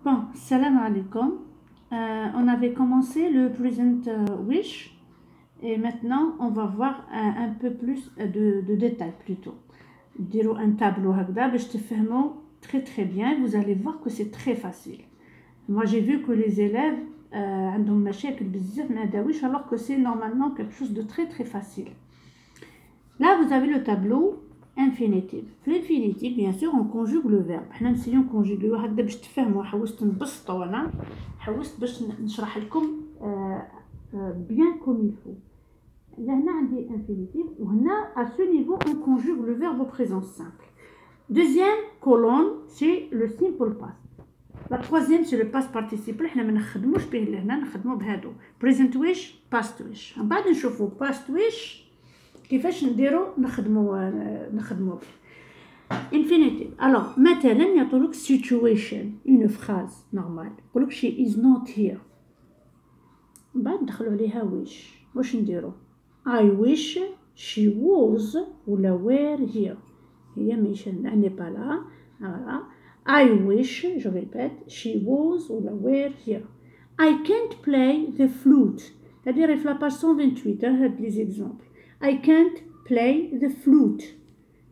Bon, salam alaikum. On avait commencé le present wish et maintenant on va voir un peu plus de détails plutôt. Dirons un tableau هكذا باش تفهموا très bien. Vous allez voir que c'est très facile. Moi j'ai vu que les élèves عندهم مشاكل بزاف مع هذا wish alors que c'est normalement quelque chose de très facile. Là vous avez le tableau infinitif. L'infinitif, bien sûr, on conjugue le verbe. حنا نسيو نكونجوغيو هكذا باش تفهموا. حوست نبسطوا انا حوست باش نشرح لكم bien comme il faut. هنا عندي infinitif وهنا à ce niveau on conjugue le verbe au présent simple. Deuxième colonne, c'est le simple past. La troisième, c'est le past participle. حنا ما نخدموش به لهنا، نخدمو بهادو present wish past wish. من بعد نشوفوا past wish كيفاش نديرو نخدمو به. infinitive. Alors مثلا يعطولك situation une phrase normale يقولك she is not here. من بعد ندخلو عليها wish. واش نديرو؟ I wish she was ولا were here. هي ماشي n'est pas là. Voilà. I wish, je répète, she was ولا were here. I can't play the flute. C'est-à-dire في la page 128 هاد les exemples. I can't play the flute.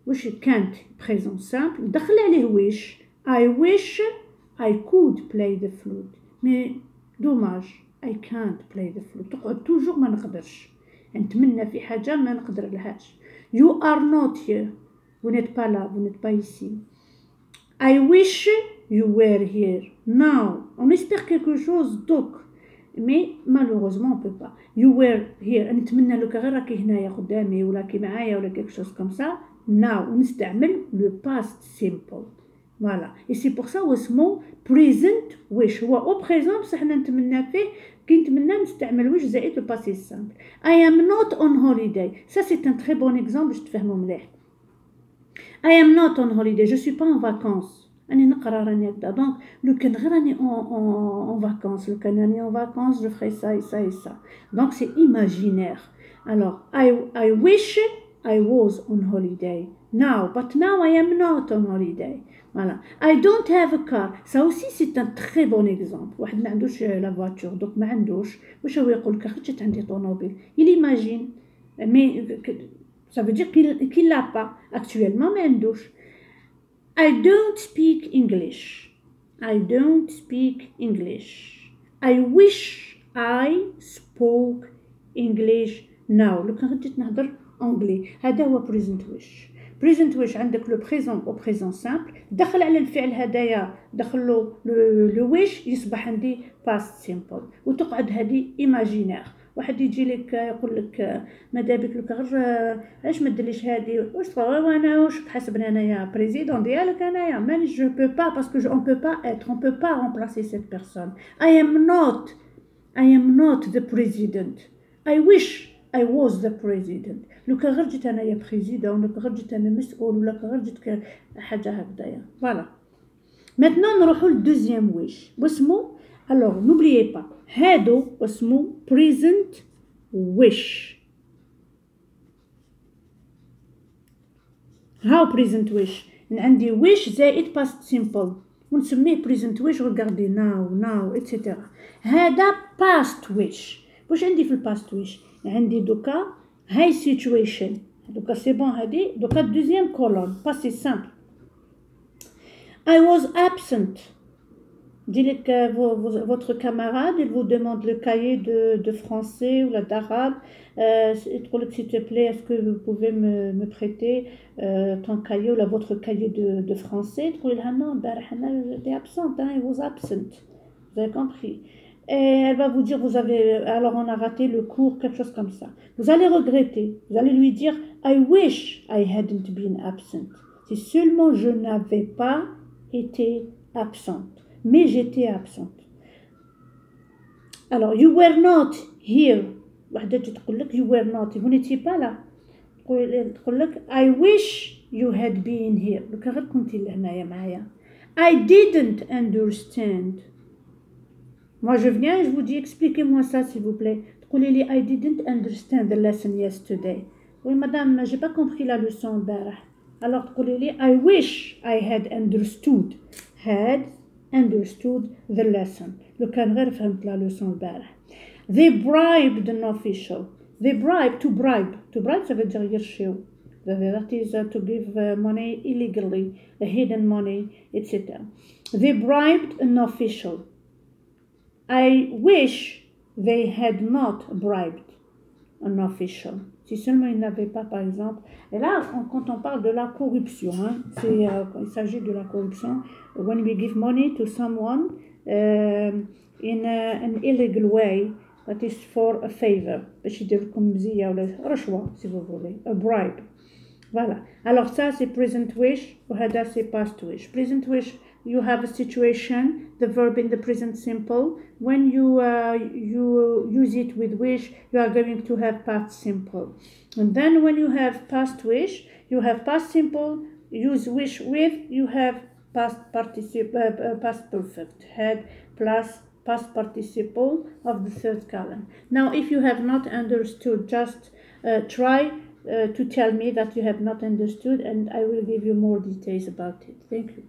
واش can't présent simple دخل عليه wish. I wish I could play the flute. Mais dommage I can't play the flute. تقعد toujours ما نقدرش. نتمنى في حاجة ما نقدر لهاش. You are not here. Vous n'êtes pas là, vous n'êtes pas ici. I wish you were here. Now, on espère quelque chose d'autre. Mais malheureusement on peut pas. You were here. نتمنى لو غير راكي هنايا قدامي ولا كي معايا ولا quelque chose comme ça. Now ونستعمل le past simple. Voilà. Et c'est pour ça اسمه present wish. هو au présent بصح حنا نتمنى فيه كي نتمنى نستعمل wish زائد le passé simple. I am not on holiday. Ça c'est un très bon exemple باش تفهموا مليح. I am not on holiday. Je suis pas en vacances. أنا نقرا راني هكذا. Donc لو كان غير راني en vacances. لو كان راني en vacances je ferai ça et ça et ça. Donc c'est imaginaire. Alors I wish I was on holiday now, but now I am not on holiday. Voilà. I don't have a car. Ça aussi c'est un très bon exemple. واحد ما عندوش la voiture, donc ما عندوش. واش هو يقول لك خرجت عندي طوموبيل. Il imagine. Mais ça veut dire qu'il l'a pas. Actuellement ما عندوش. I don't speak English. I don't speak English. I wish I spoke English now. لو كان غديت نهضر أنجلي. هذا هو present wish. present wish عندك لو présent au présent simple. دخل على الفعل هدايا دخلو لو wish يصبح عندي past simple. وتقعد هذه imaginaire. واحد يجي لك يقول لك ماذا بك لك غير علاش ما ديرليش هذه واش صغير وانا واش تحسبني انايا بريزيدون ديالك انايا مانيش جو بو با باسكو on peut pas être on peut pas remplacer cette personne. I am not the president. I wish I was the president. لو كان غير جيت انايا بريزيدون لو كان غير جيت انا مسؤول ولا كان غير جيت حاجه هكذايا. فوالا maintenant نروحوا للدوزيام ويش واسمو. Alors n'oubliez pas هادو اسمو present wish. هاو present wish عندي wish زائد past simple ونسميه present wish. regardez now etc. هذا past wish. واش عندي في past wish؟ عندي دوكا هاي situation دوكا سي بون. هادي دوكا دوزيام كولون passé simple. I was absent. Dites que votre camarade il vous demande le cahier de français ou d'arabe. S'il te plaît, est-ce que vous pouvez me prêter ton cahier ou votre cahier de français? Non, j'étais absente. He was absent. Vous avez compris. Et elle va vous dire alors on a raté le cours, quelque chose comme ça. Vous allez regretter. Vous allez lui dire I wish I hadn't been absent. Si seulement je n'avais pas été absente. Mais j'étais absente. Alors, you were not here. وحدة تقول لك you were not. Vous n'étiez pas là. تقول لك I wish you had been here. لو كان غير كنتي لهنايا معايا. I didn't understand. Moi je viens et je vous dis expliquez-moi ça s'il vous plaît. تقولي لي I didn't understand the lesson yesterday. Oui madame, j'ai pas compris la leçon البارح. Alors تقولي لي I wish I had understood. Had understood the lesson. لو كان غير فهمت la leçon البارح. They bribed an official. They bribe, to bribe. To bribe, ça veut dire يرشيو. That is to give money illegally, hidden money, etc. They bribed an official. I wish they had not bribed an official. Si seulement ils n'avaient pas, par exemple. Et là, quand on parle de la corruption, hein, il s'agit de la corruption. When we give money to someone in an illegal way, that is for a favor. باش يديرلكم مزية ولا رشوة, si vous voulez, a bribe. Voilà. Alors ça, c'est present wish, وهذا c'est past wish. Present wish, you have a situation, the verb in the present simple. When you use it with wish, you are going to have past simple. And then when you have past wish, you have past simple, use wish with, you have past perfect, had plus past participle of the third column. Now, if you have not understood, just try to tell me that you have not understood, and I will give you more details about it. Thank you.